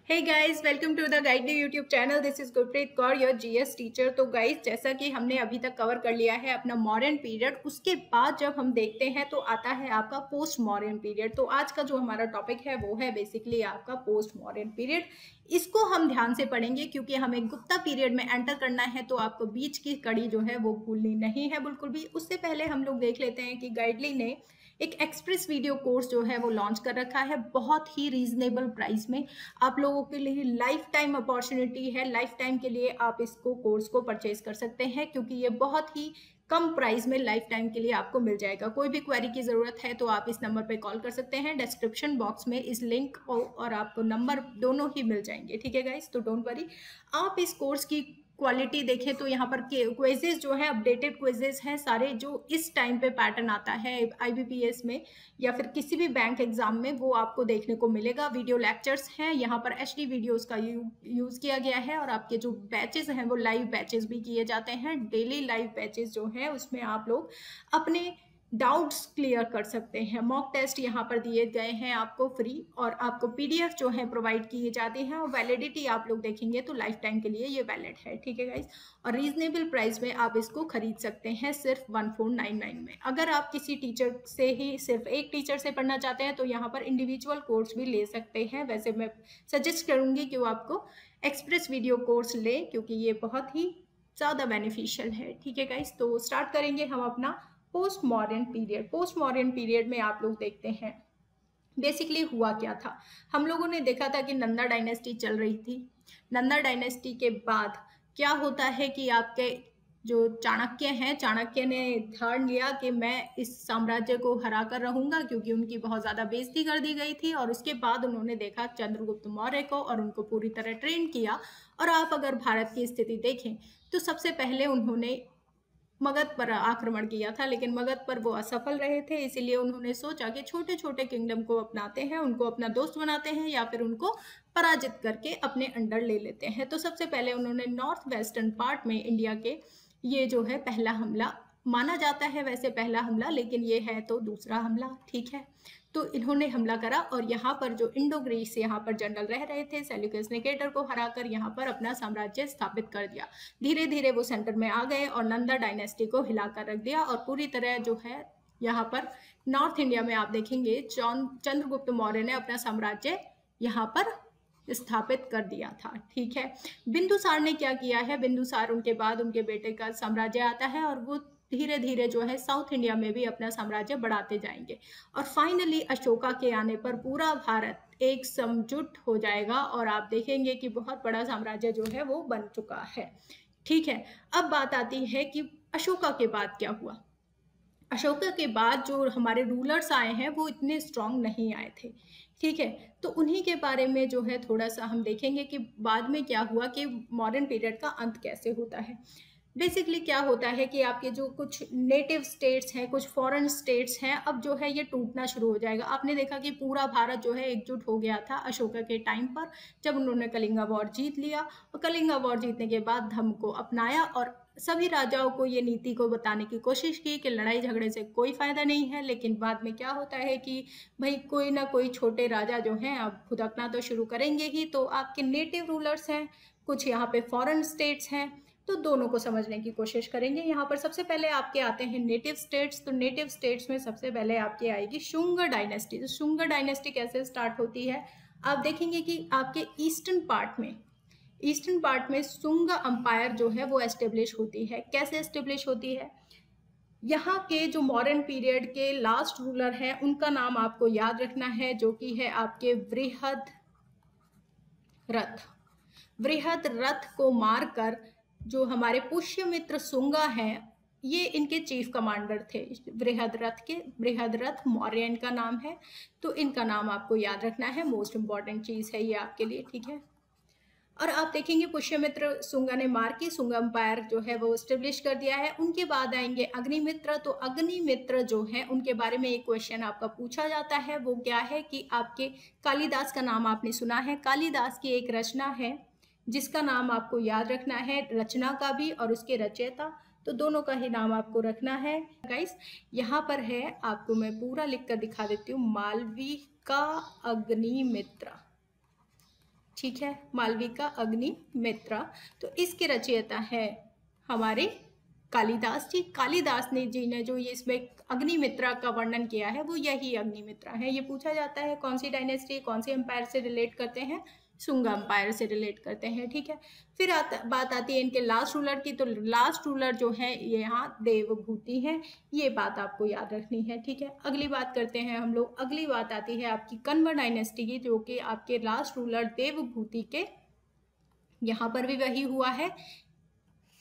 Hey guys, welcome to the guide YouTube channel. This is Gurpreet Kaur, your GS teacher. तो guys, जैसा कि हमने अभी तक कवर कर लिया है अपना मॉडर्न पीरियड, उसके बाद जब हम देखते हैं तो आता है आपका पोस्ट मॉडर्न पीरियड। तो आज का जो हमारा टॉपिक है वो है बेसिकली आपका पोस्ट मॉडर्न पीरियड। इसको हम ध्यान से पढ़ेंगे क्योंकि हमें गुप्ता पीरियड में एंटर करना है, तो आपको बीच की कड़ी जो है वो भूलनी नहीं है बिल्कुल भी। उससे पहले हम लोग देख लेते हैं कि गाइडली ने एक एक्सप्रेस वीडियो कोर्स जो है वो लॉन्च कर रखा है बहुत ही रीजनेबल प्राइस में। आप लोगों के लिए लाइफ टाइम अपॉर्चुनिटी है, लाइफ टाइम के लिए आप इसको कोर्स को परचेज कर सकते हैं क्योंकि ये बहुत ही कम प्राइस में लाइफ टाइम के लिए आपको मिल जाएगा। कोई भी क्वेरी की ज़रूरत है तो आप इस नंबर पे कॉल कर सकते हैं। डिस्क्रिप्शन बॉक्स में इस लिंक और आपको नंबर दोनों ही मिल जाएंगे, ठीक है गाइस। तो डोंट वरी, आप इस कोर्स की क्वालिटी देखें तो यहाँ पर क्विजेज जो है अपडेटेड क्विजेज हैं सारे, जो इस टाइम पे पैटर्न आता है आईबीपीएस में या फिर किसी भी बैंक एग्जाम में वो आपको देखने को मिलेगा। वीडियो लेक्चर्स हैं, यहाँ पर एचडी वीडियोस का यूज़ किया गया है और आपके जो बैचेस हैं वो लाइव बैचेस भी किए जाते हैं। डेली लाइव बैचेस जो है उसमें आप लोग अपने डाउट्स क्लियर कर सकते हैं। मॉक टेस्ट यहाँ पर दिए गए हैं आपको फ्री, और आपको पीडीएफ जो है प्रोवाइड किए जाते हैं, और वैलिडिटी आप लोग देखेंगे तो लाइफ टाइम के लिए ये वैलिड है, ठीक है गाइस। और रीजनेबल प्राइस में आप इसको खरीद सकते हैं सिर्फ 1499 में। अगर आप किसी टीचर से ही सिर्फ एक टीचर से पढ़ना चाहते हैं तो यहाँ पर इंडिविजुअल कोर्स भी ले सकते हैं। वैसे मैं सजेस्ट करूँगी कि वो आपको एक्सप्रेस वीडियो कोर्स ले क्योंकि ये बहुत ही ज़्यादा बेनिफिशियल है, ठीक है गाइस। तो स्टार्ट करेंगे हम अपना post modern period. Post modern period में आप लोग देखते हैं बेसिकली हुआ क्या था। हम लोगों ने देखा था कि नंदा डायनेस्टी चल रही थी। नंदा डायनेस्टी के बाद क्या होता है कि आपके जो चाणक्य हैं, चाणक्य ने ठान लिया कि मैं इस साम्राज्य को हरा कर रहूंगा क्योंकि उनकी बहुत ज़्यादा बेइज्जती कर दी गई थी। और उसके बाद उन्होंने देखा चंद्रगुप्त मौर्य को और उनको पूरी तरह ट्रेन किया। और आप अगर भारत की स्थिति देखें तो सबसे पहले उन्होंने मगध पर आक्रमण किया था, लेकिन मगध पर वो असफल रहे थे। इसीलिए उन्होंने सोचा कि छोटे छोटे किंगडम को अपनाते हैं, उनको अपना दोस्त बनाते हैं या फिर उनको पराजित करके अपने अंडर ले लेते हैं। तो सबसे पहले उन्होंने नॉर्थ वेस्टर्न पार्ट में इंडिया के ये जो है पहला हमला माना जाता है, वैसे पहला हमला, लेकिन ये है तो दूसरा हमला, ठीक है। तो इन्होंने हमला करा और यहाँ पर जो इंडो ग्रीस यहाँ पर जनरल रह रहे थे, सेल्यूकस निकेटर को हराकर यहाँ पर अपना साम्राज्य स्थापित कर दिया। धीरे धीरे वो सेंटर में आ गए और नंदा डायनेस्टी को हिलाकर रख दिया। और पूरी तरह जो है यहाँ पर नॉर्थ इंडिया में आप देखेंगे चंद्रगुप्त मौर्य ने अपना साम्राज्य यहाँ पर स्थापित कर दिया था, ठीक है। बिंदुसार ने क्या किया है, बिंदुसार उनके बाद उनके बेटे का साम्राज्य आता है और वो धीरे धीरे जो है साउथ इंडिया में भी अपना साम्राज्य बढ़ाते जाएंगे। और फाइनली अशोका के आने पर पूरा भारत एक समझुट हो जाएगा और आप देखेंगे कि बहुत बड़ा साम्राज्य जो है वो बन चुका है, ठीक है। अब बात आती है कि अशोका के बाद क्या हुआ। अशोका के बाद जो हमारे रूलर्स आए हैं वो इतने स्ट्रांग नहीं आए थे, ठीक है। तो उन्हीं के बारे में जो है थोड़ा सा हम देखेंगे कि बाद में क्या हुआ, कि मॉडर्न पीरियड का अंत कैसे होता है। बेसिकली क्या होता है कि आपके जो कुछ नेटिव स्टेट्स हैं, कुछ फॉरेन स्टेट्स हैं, अब जो है ये टूटना शुरू हो जाएगा। आपने देखा कि पूरा भारत जो है एकजुट हो गया था अशोका के टाइम पर, जब उन्होंने कलिंगा वॉर जीत लिया। और कलिंगा वॉर जीतने के बाद धर्म को अपनाया और सभी राजाओं को ये नीति को बताने की कोशिश की कि लड़ाई झगड़े से कोई फायदा नहीं है। लेकिन बाद में क्या होता है कि भाई कोई ना कोई छोटे राजा जो हैं अब खुदकना तो शुरू करेंगे ही। तो आपके नेटिव रूलर्स हैं, कुछ यहाँ पे फॉरेन स्टेट्स हैं, तो दोनों को समझने की कोशिश करेंगे। यहाँ पर सबसे पहले आपके आते हैं नेटिव स्टेट्स। तो नेटिव स्टेट्स में सबसे पहले आपके आएगी शुंग डायनेस्टी। तो शुंग डायनेस्टी कैसे स्टार्ट होती है, आप देखेंगे कि आपके ईस्टर्न पार्ट में शुंग अंपायर जो है वो एस्टेब्लिश होती है। कैसे एस्टेब्लिश होती है, यहाँ के जो मॉडर्न पीरियड के लास्ट रूलर हैं उनका नाम आपको याद रखना है, जो कि है आपके वृहद रथ को मारकर जो हमारे पुष्यमित्र शुंगा हैं, ये इनके चीफ कमांडर थे वृहद रथ मौर्य इनका नाम है। तो इनका नाम आपको याद रखना है, मोस्ट इंपॉर्टेंट चीज है ये आपके लिए, ठीक है। और आप देखेंगे पुष्यमित्र शुंगा ने मार के शुंग अंपायर जो है वो स्टेब्लिश कर दिया है। उनके बाद आएंगे अग्निमित्र। तो अग्निमित्र जो है उनके बारे में एक क्वेश्चन आपका पूछा जाता है, वो क्या है कि आपके कालिदास का नाम आपने सुना है। कालिदास की एक रचना है जिसका नाम आपको याद रखना है, रचना का भी और उसके रचयिता, तो दोनों का ही नाम आपको रखना है गाइस। यहाँ पर है, आपको मैं पूरा लिख कर दिखा देती हूँ, मालविका अग्निमित्र, ठीक है, मालविका अग्निमित्रा। तो इसके रचयिता है हमारे कालिदास जी। कालिदास ने जी ने जो ये इसमें अग्निमित्रा का वर्णन किया है वो यही अग्निमित्रा है। ये पूछा जाता है कौन सी डायनेस्टी, कौन सी एम्पायर से रिलेट करते हैं, शुंगा एम्पायर से रिलेट करते हैं। ठीक है, फिर बात आती है इनके लास्ट रूलर की। तो लास्ट रूलर जो है ये यहाँ देवभूति है, ये बात आपको याद रखनी है। ठीक है, अगली बात करते हैं हम लोग। अगली बात आती है आपकी कंवर डायनेस्टी की, जो कि आपके लास्ट रूलर देवभूति के, यहाँ पर भी वही हुआ है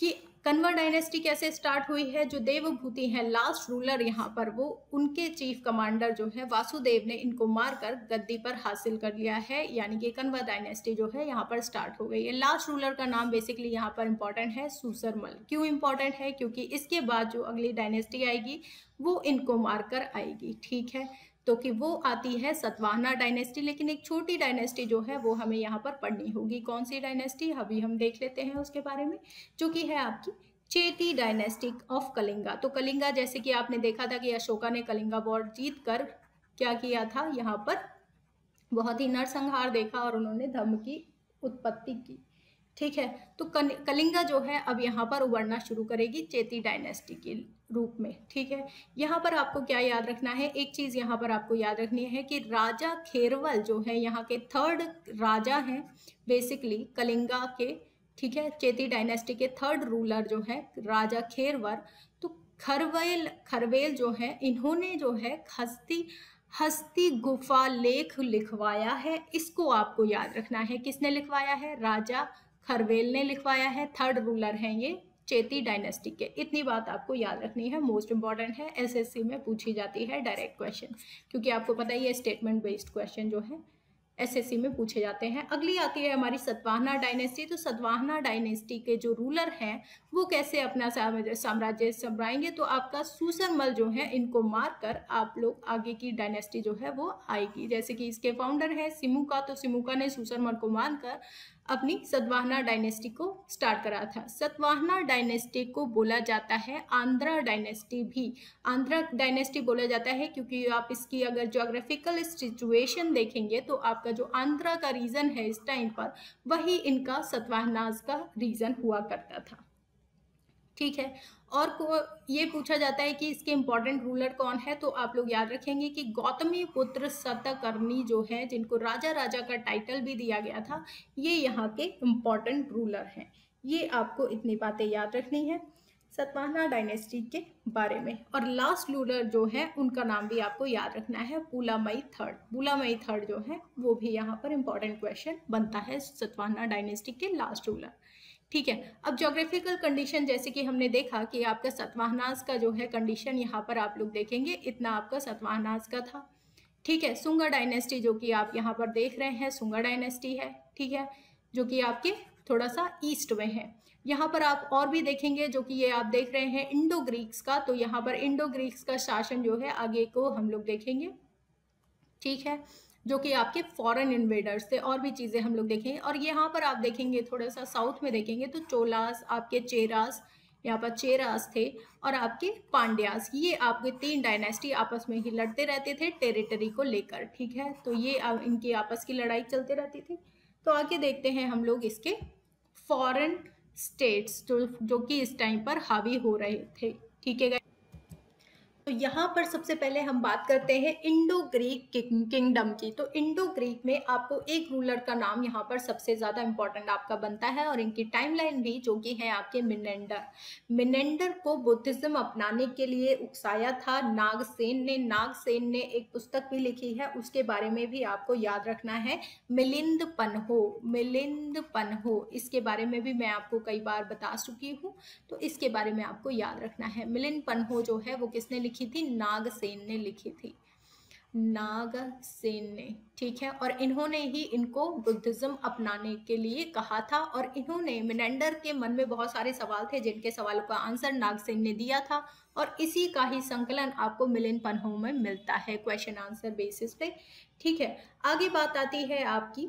कि कंवर डायनेस्टी कैसे स्टार्ट हुई है। जो देवभूति हैं लास्ट रूलर यहाँ पर, वो उनके चीफ कमांडर जो है वासुदेव ने इनको मारकर गद्दी पर हासिल कर लिया है, यानी कि कंवर डायनेस्टी जो है यहाँ पर स्टार्ट हो गई है। लास्ट रूलर का नाम बेसिकली यहाँ पर इंपॉर्टेंट है सुसरमल। क्यों इंपॉर्टेंट है? क्योंकि इसके बाद जो अगली डायनेस्टी आएगी वो इनको मारकर आएगी। ठीक है, तो कि वो आती है सतवाहना डायनेस्टी। लेकिन एक छोटी डायनेस्टी जो है वो हमें यहाँ पर पढ़नी होगी। कौन सी डायनेस्टी, अभी हम देख लेते हैं उसके बारे में, जो कि है आपकी चेती डायनेस्टी ऑफ कलिंगा। तो कलिंगा, जैसे कि आपने देखा था कि अशोका ने कलिंगा वॉर जीत कर क्या किया था, यहाँ पर बहुत ही नरसंहार देखा और उन्होंने धर्म की उत्पत्ति की। ठीक है, तो कलिंगा जो है अब यहाँ पर उभरना शुरू करेगी चेती डायनेस्टी के रूप में। ठीक है, यहाँ पर आपको क्या याद रखना है, एक चीज यहाँ पर आपको याद रखनी है कि राजा खेरवल जो है यहाँ के थर्ड राजा हैं बेसिकली कलिंगा के। ठीक है, चेती डायनेस्टी के थर्ड रूलर जो है राजा खेरवर। तो खरवेल जो है, इन्होंने जो है हस्ती गुफा लेख लिखवाया है। इसको आपको याद रखना है, किसने लिखवाया है? राजा खरवेल ने लिखवाया है। थर्ड रूलर हैं ये चेती डायनेस्टी के। इतनी बात आपको याद रखनी है, मोस्ट इंपॉर्टेंट है, एसएससी में पूछी जाती है डायरेक्ट क्वेश्चन, क्योंकि आपको पता ही है स्टेटमेंट बेस्ड क्वेश्चन जो है एसएससी में पूछे जाते हैं। अगली आती है हमारी सतवाहना डायनेस्टी। तो सतवाहना डायनेस्टी के जो रूलर हैं वो कैसे अपना साम्राज्य संभालेंगे? तो आपका सुसरमल जो है इनको मारकर आप लोग आगे की डायनेस्टी जो है वो आएगी। जैसे कि इसके फाउंडर है सिमुका, तो सिमुका ने सुसरमल को मारकर अपनी सतवाहना डायनेस्टी को स्टार्ट करा था। सतवाहना डायनेस्टी को बोला जाता है आंध्रा डायनेस्टी भी। आंध्रा डायनेस्टी बोला जाता है क्योंकि आप इसकी अगर ज्योग्राफिकल सिचुएशन देखेंगे तो आपका जो आंध्रा का रीजन है इस टाइम पर, वही इनका सतवाहनाज का रीजन हुआ करता था। ठीक है, और ये पूछा जाता है कि इसके इंपॉर्टेंट रूलर कौन है, तो आप लोग याद रखेंगे कि गौतमी पुत्र सतकर्णी जो है, जिनको राजा का टाइटल भी दिया गया था, ये यहाँ के इंपॉर्टेंट रूलर हैं। ये आपको इतनी बातें याद रखनी है सतवाहना डायनेस्टी के बारे में। और लास्ट रूलर जो है उनका नाम भी आपको याद रखना है, पुलामई थर्ड। पुलामई थर्ड जो है वो भी यहाँ पर इंपॉर्टेंट क्वेश्चन बनता है सतवाहना डायनेस्टी के लास्ट रूलर। ठीक है, अब ज्योग्राफिकल कंडीशन, जैसे कि हमने देखा कि आपका सतवाहनाज का जो है कंडीशन यहाँ पर आप लोग देखेंगे, इतना आपका सतवाहनाज का था। ठीक है, सुंगा डायनेस्टी जो कि आप यहाँ पर देख रहे हैं सुंगा डायनेस्टी है। ठीक है, जो कि आपके थोड़ा सा ईस्ट में है। यहाँ पर आप और भी देखेंगे जो कि ये आप देख रहे हैं इंडो ग्रीक्स का, तो यहाँ पर इंडो ग्रीक्स का शासन जो है आगे को हम लोग देखेंगे। ठीक है, जो कि आपके फॉरेन इन्वेडर्स थे, और भी चीज़ें हम लोग देखेंगे। और यहाँ पर आप देखेंगे थोड़ा सा साउथ में देखेंगे तो चोलास, आपके चेरास, यहाँ पर चेरास थे, और आपके पांड्यास, ये आपके तीन डायनेस्टी आपस में ही लड़ते रहते थे टेरिटरी को लेकर। ठीक है, तो ये इनकी आपस की लड़ाई चलते रहती थी। तो आगे देखते हैं हम लोग इसके फॉरेन स्टेट्स जो कि इस टाइम पर हावी हो रहे थे। ठीक है, तो यहाँ पर सबसे पहले हम बात करते हैं इंडो ग्रीक किंगडम की। तो इंडो ग्रीक में आपको एक रूलर का नाम यहाँ पर सबसे ज़्यादा इंपॉर्टेंट आपका बनता है, और इनकी टाइमलाइन भी, जो कि है आपके मिनेंडर। मिनेंडर को बुद्धिज्म अपनाने के लिए उकसाया था नागसेन ने। नागसेन ने एक पुस्तक भी लिखी है, उसके बारे में भी आपको याद रखना है, मिलिंद पन्हो। इसके बारे में भी मैं आपको कई बार बता चुकी हूँ, तो इसके बारे में आपको याद रखना है। मिलिंद पन्हो जो है वो किसने लिखी थी? नागसेन ने लिखी थी, नागसेन ने। ठीक है, और इन्होंने ही इनको बुद्धिज्म अपनाने के लिए कहा था, और इन्होंने मिनेंडर के मन में बहुत सारे सवाल थे जिनके सवालों का आंसर नागसेन ने दिया था, और इसी का ही संकलन आपको मिलिंद पन्हो में मिलता है क्वेश्चन आंसर बेसिस पे। ठीक है, आगे बात आती है आपकी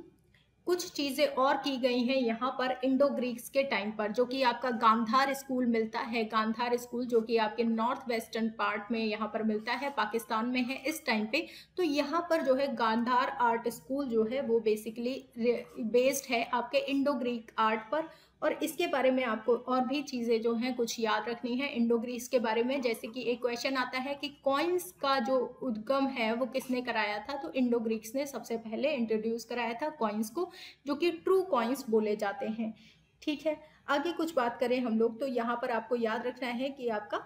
कुछ चीज़ें और की गई हैं यहाँ पर इंडो ग्रीक्स के टाइम पर, जो कि आपका गांधार स्कूल मिलता है। गांधार स्कूल जो कि आपके नॉर्थ वेस्टर्न पार्ट में यहाँ पर मिलता है, पाकिस्तान में है इस टाइम पे। तो यहाँ पर जो है गांधार आर्ट स्कूल जो है वो बेसिकली बेस्ड है आपके इंडो ग्रीक आर्ट पर। और इसके बारे में आपको और भी चीज़ें जो हैं कुछ याद रखनी है इंडो ग्रीस के बारे में। जैसे कि एक क्वेश्चन आता है कि कॉइन्स का जो उद्गम है वो किसने कराया था, तो इंडो ग्रीक्स ने सबसे पहले इंट्रोड्यूस कराया था कॉइन्स को, जो कि ट्रू कॉइन्स बोले जाते हैं। ठीक है, आगे कुछ बात करें हम लोग तो यहाँ पर आपको याद रखना है कि आपका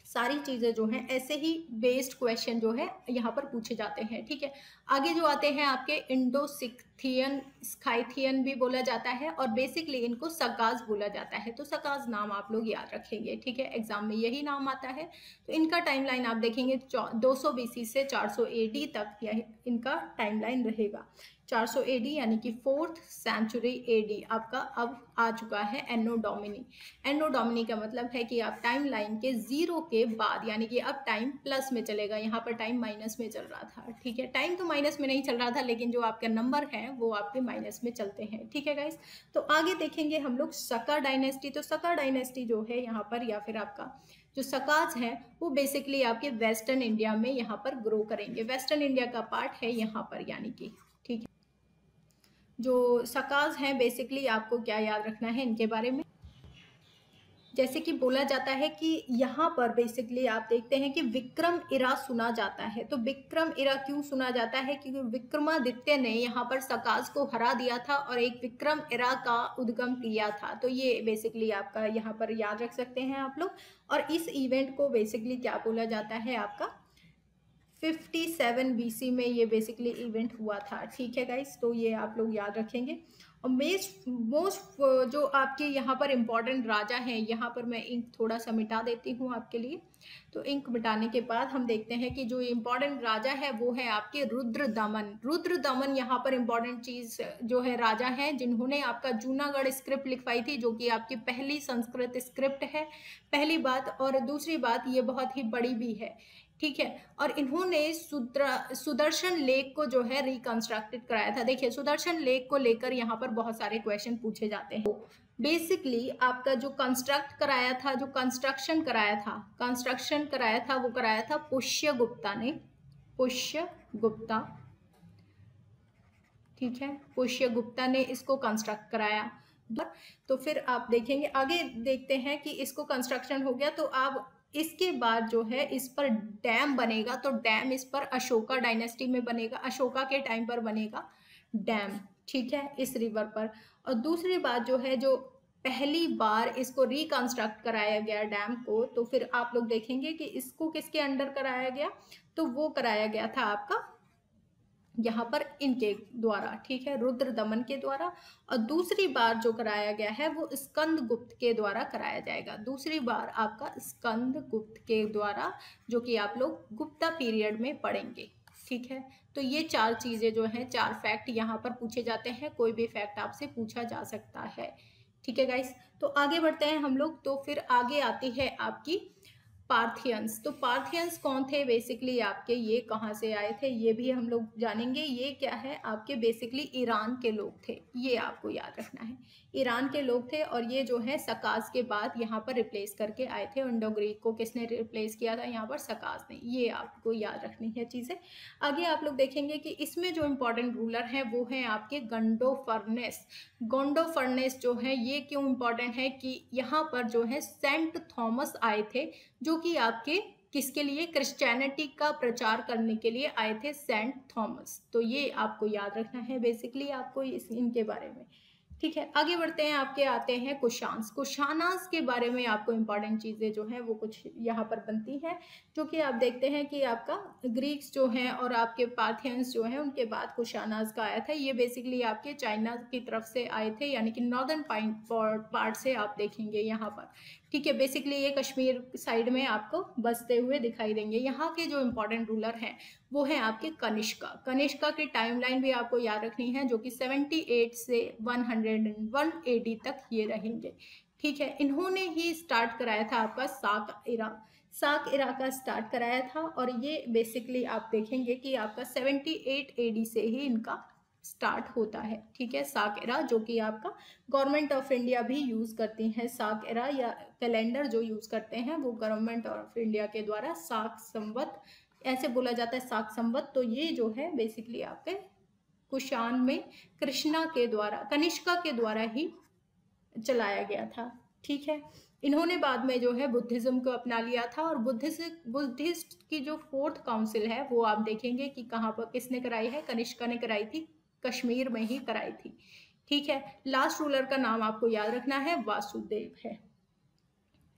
सारी चीज़ें जो हैं ऐसे ही बेस्ड क्वेश्चन जो है यहाँ पर पूछे जाते हैं। ठीक है, आगे जो आते हैं आपके इंडो सिक्थियन, स्काइथियन भी बोला जाता है, और बेसिकली इनको सकाज बोला जाता है। तो सकाज नाम आप लोग याद रखेंगे। ठीक है, एग्जाम में यही नाम आता है। तो इनका टाइमलाइन आप देखेंगे 200 BC से 400 AD तक यह इनका टाइमलाइन रहेगा। 400 AD यानी कि 4th सेंचुरी AD आपका अब आ चुका है एनो डोमिनी। एनो डोमिनी का मतलब है कि आप टाइम लाइन के 0 के बाद, यानी कि अब टाइम प्लस में चलेगा, यहाँ पर टाइम माइनस में चल रहा था। ठीक है, टाइम तो माइनस में नहीं चल रहा था, लेकिन जो आपके नंबर हैं वो आपके माइनस में चलते हैं। ठीक है गाइस, तो आगे देखेंगे हम लोग सका डायनेस्टी। तो सका डायनेस्टी जो है यहाँ पर, या फिर आपका जो सकाज है वो बेसिकली आपके वेस्टर्न इंडिया में यहाँ पर ग्रो करेंगे। वेस्टर्न इंडिया का पार्ट है यहाँ पर, यानी कि ठीक है। जो सकाज हैं बेसिकली आपको क्या याद रखना है इनके बारे में, जैसे कि बोला जाता है कि यहाँ पर बेसिकली आप देखते हैं कि विक्रम इरा सुना जाता है। तो विक्रम इरा क्यों सुना जाता है, क्योंकि विक्रमादित्य ने यहाँ पर सकाज को हरा दिया था और एक विक्रम इरा का उद्गम किया था। तो ये बेसिकली आपका यहाँ पर याद रख सकते हैं आप लोग। और इस इवेंट को बेसिकली क्या बोला जाता है, आपका 57 BC में ये बेसिकली इवेंट हुआ था। ठीक है गाइस, तो ये आप लोग याद रखेंगे। और मोस्ट जो आपके यहाँ पर इम्पॉर्टेंट राजा हैं, यहाँ पर मैं इंक थोड़ा सा मिटा देती हूँ आपके लिए। तो इंक मिटाने के बाद हम देखते हैं कि जो इम्पॉर्टेंट राजा है वो है आपके रुद्रदमन। रुद्रदमन यहाँ पर इम्पॉर्टेंट चीज़ जो है राजा है, जिन्होंने आपका जूनागढ़ स्क्रिप्ट लिखवाई थी, जो कि आपकी पहली संस्कृत स्क्रिप्ट है, पहली बात। और दूसरी बात, ये बहुत ही बड़ी भी है। ठीक है, और इन्होंने सुदर्शन लेक को जो है रिकंस्ट्रक्टेड कराया था। देखिए, सुदर्शन लेक को लेकर यहाँ पर बहुत सारे क्वेश्चन पूछे जाते हैं। बेसिकली आपका जो कंस्ट्रक्ट कराया था, जो कंस्ट्रक्शन कराया था वो कराया था पुष्यगुप्ता ने, पुष्यगुप्ता। ठीक है, पुष्यगुप्ता ने इसको कंस्ट्रक्ट कराया। तो फिर आप देखेंगे, आगे देखते हैं कि इसको कंस्ट्रक्शन हो गया, तो आप इसके बाद जो है इस पर डैम बनेगा। तो डैम इस पर अशोका डायनेस्टी में बनेगा, अशोका के टाइम पर बनेगा डैम। ठीक है, इस रिवर पर। और दूसरी बात जो है, जो पहली बार इसको रिकंस्ट्रक्ट कराया गया डैम को, तो फिर आप लोग देखेंगे कि इसको किसके अंडर कराया गया, तो वो कराया गया था आपका यहाँ पर इनके द्वारा। ठीक है, रुद्रदमन के द्वारा। और दूसरी बार जो कराया गया है वो स्कंदगुप्त के द्वारा कराया जाएगा। दूसरी बार आपका स्कंदगुप्त के द्वारा, जो कि आप लोग गुप्ता पीरियड में पढ़ेंगे। ठीक है, तो ये 4 चीज़ें जो हैं, 4 फैक्ट यहाँ पर पूछे जाते हैं। कोई भी फैक्ट आपसे पूछा जा सकता है। ठीक है गाइस, तो आगे बढ़ते हैं हम लोग। तो फिर आगे आती है आपकी पार्थियंस। तो पार्थियंस कौन थे बेसिकली आपके, ये कहाँ से आए थे, ये भी हम लोग जानेंगे। ये क्या है, आपके बेसिकली ईरान के लोग थे, ये आपको याद रखना है। ईरान के लोग थे, और ये जो है सकाज के बाद यहाँ पर रिप्लेस करके आए थे। इंडो ग्रीक को किसने रिप्लेस किया था, यहाँ पर सकाज ने। ये आपको याद रखनी है चीज़ें। आगे आप लोग देखेंगे कि इसमें जो इम्पोर्टेंट रूलर हैं वो हैं आपके गोंडोफर्नेस। गोंडोफर्नेस जो है, ये क्यों इम्पोर्टेंट है कि यहाँ पर जो है सेंट थॉमस आए थे, जो कि आपके किसके लिए, क्रिश्चियनिटी का प्रचार करने के लिए आए थे, सेंट थॉमस। तो ये आपको याद रखना है बेसिकली आपको इनके बारे में। ठीक है, आगे बढ़ते हैं। आपके आते हैं कुशान्स। कुशानास के बारे में आपको इंपॉर्टेंट चीज़ें जो हैं वो कुछ यहाँ पर बनती हैं, जो कि आप देखते हैं कि आपका ग्रीक्स जो हैं और आपके पार्थियंस जो हैं, उनके बाद कुशानास का आया था। ये बेसिकली आपके चाइना की तरफ से आए थे, यानी कि नॉर्दर्न पार्ट से आप देखेंगे यहाँ पर। ठीक है, बेसिकली ये कश्मीर साइड में आपको बसते हुए दिखाई देंगे। यहाँ के जो इम्पोर्टेंट रूलर हैं वो हैं आपके कनिष्का। कनिष्का की टाइमलाइन भी आपको याद रखनी है, जो कि 78 से 101 AD तक ये रहेंगे। ठीक है, इन्होंने ही स्टार्ट कराया था आपका साक इरा। साक इरा का स्टार्ट कराया था, और ये बेसिकली आप देखेंगे कि आपका 78 AD से ही इनका स्टार्ट होता है। ठीक है, साक एरा जो कि आपका गवर्नमेंट ऑफ इंडिया भी यूज़ करती है। साक एरा या कैलेंडर जो यूज़ करते हैं वो गवर्नमेंट ऑफ इंडिया के द्वारा साक संवत ऐसे बोला जाता है, साक संवत। तो ये जो है बेसिकली आपके कुषाण में कनिष्का के द्वारा ही चलाया गया था। ठीक है, इन्होंने बाद में जो है बुद्धिज्म को अपना लिया था, और बुद्धिस्ट की जो 4th काउंसिल है वो आप देखेंगे कि कहाँ पर किसने कराई है, कनिष्का ने कराई थी, कश्मीर में ही कराई थी। ठीक है, लास्ट रूलर का नाम आपको याद रखना है, वासुदेव है।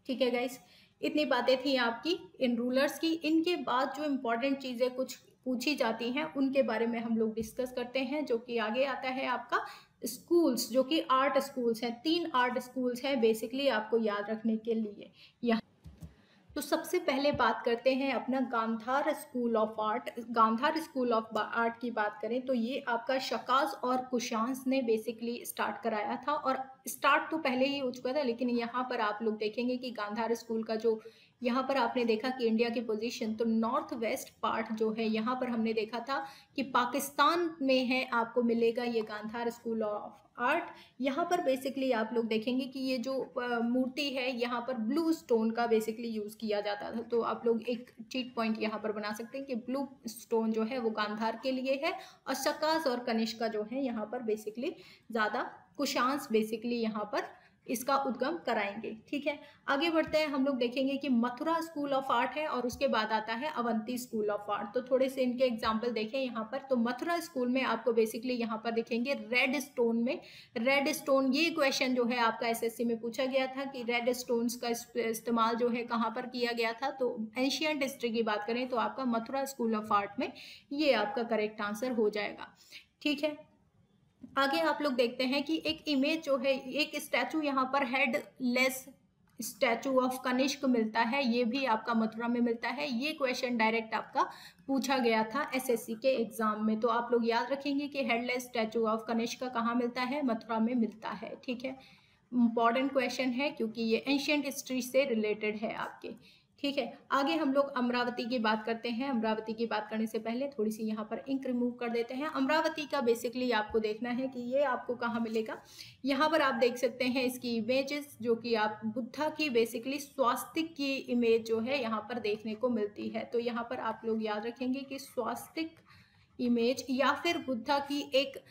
ठीक है गाइस, इतनी बातें थी आपकी इन रूलर्स की। इनके बाद जो इम्पोर्टेंट चीजें कुछ पूछी जाती हैं उनके बारे में हम लोग डिस्कस करते हैं, जो कि आगे आता है आपका स्कूल्स, जो कि आर्ट स्कूल्स हैं। 3 आर्ट स्कूल्स हैं बेसिकली आपको याद रखने के लिए यहाँ। तो सबसे पहले बात करते हैं अपना Gandhara school of art. Gandhara school of art की बात करें तो ये आपका शकाज और कुशांस ने बेसिकली स्टार्ट कराया था, और स्टार्ट तो पहले ही हो चुका था, लेकिन यहाँ पर आप लोग देखेंगे कि गांधार स्कूल का जो यहाँ पर आपने देखा कि इंडिया की पोजीशन, तो नॉर्थ वेस्ट पार्ट जो है यहाँ पर हमने देखा था कि पाकिस्तान में है, आपको मिलेगा ये गांधार स्कूल ऑफ आर्ट। यहाँ पर बेसिकली आप लोग देखेंगे कि ये जो मूर्ति है यहाँ पर ब्लू स्टोन का बेसिकली यूज़ किया जाता था। तो आप लोग एक चीट पॉइंट यहाँ पर बना सकते हैं कि ब्लू स्टोन जो है वो गांधार के लिए है, और शकास और कनिष्का जो है यहाँ पर बेसिकली ज़्यादा कुशांस बेसिकली यहाँ पर इसका उद्गम कराएंगे। ठीक है, आगे बढ़ते हैं, हम लोग देखेंगे कि मथुरा स्कूल ऑफ आर्ट है और उसके बाद आता है अवंती स्कूल ऑफ आर्ट। तो थोड़े से इनके एग्जाम्पल देखें यहाँ पर। तो मथुरा स्कूल में आपको बेसिकली यहाँ पर देखेंगे रेड स्टोन में, रेड स्टोन, ये क्वेश्चन जो है आपका एसएससी में पूछा गया था कि रेड स्टोन्स का इस्तेमाल जो है कहाँ पर किया गया था। तो एंशियंट हिस्ट्री की बात करें तो आपका मथुरा स्कूल ऑफ आर्ट में ये आपका करेक्ट आंसर हो जाएगा। ठीक है, आगे आप लोग देखते हैं कि एक इमेज जो है, एक स्टैचू यहाँ पर हेडलेस स्टैचू ऑफ कनिष्क मिलता है, ये भी आपका मथुरा में मिलता है। ये क्वेश्चन डायरेक्ट आपका पूछा गया था एसएससी के एग्जाम में। तो आप लोग याद रखेंगे कि हेडलेस स्टैचू ऑफ कनिष्क कहाँ मिलता है, मथुरा में मिलता है। ठीक है, इंपॉर्टेंट क्वेश्चन है क्योंकि ये एंशियंट हिस्ट्री से रिलेटेड है आपके। ठीक है, आगे हम लोग अमरावती की बात करते हैं। अमरावती की बात करने से पहले थोड़ी सी यहाँ पर इंक रिमूव कर देते हैं। अमरावती का बेसिकली आपको देखना है कि ये आपको कहाँ मिलेगा। यहाँ पर आप देख सकते हैं इसकी इमेजेस, जो कि आप बुद्धा की बेसिकली स्वास्तिक की इमेज जो है यहाँ पर देखने को मिलती है। तो यहाँ पर आप लोग याद रखेंगे कि स्वास्तिक इमेज या फिर बुद्धा की एक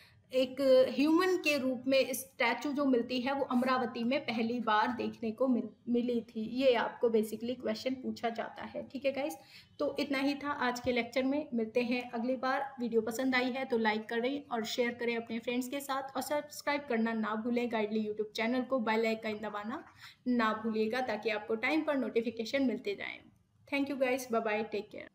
ह्यूमन के रूप में स्टैचू जो मिलती है वो अमरावती में पहली बार देखने को मिली थी। ये आपको बेसिकली क्वेश्चन पूछा जाता है। ठीक है गाइस, तो इतना ही था आज के लेक्चर में। मिलते हैं अगली बार। वीडियो पसंद आई है तो लाइक करें और शेयर करें अपने फ्रेंड्स के साथ, और सब्सक्राइब करना ना भूलें गाइडली यूट्यूब चैनल को। बेल आइकन दबाना ना भूलिएगा ताकि आपको टाइम पर नोटिफिकेशन मिलते जाएं। Thank you guys, bye bye, take care.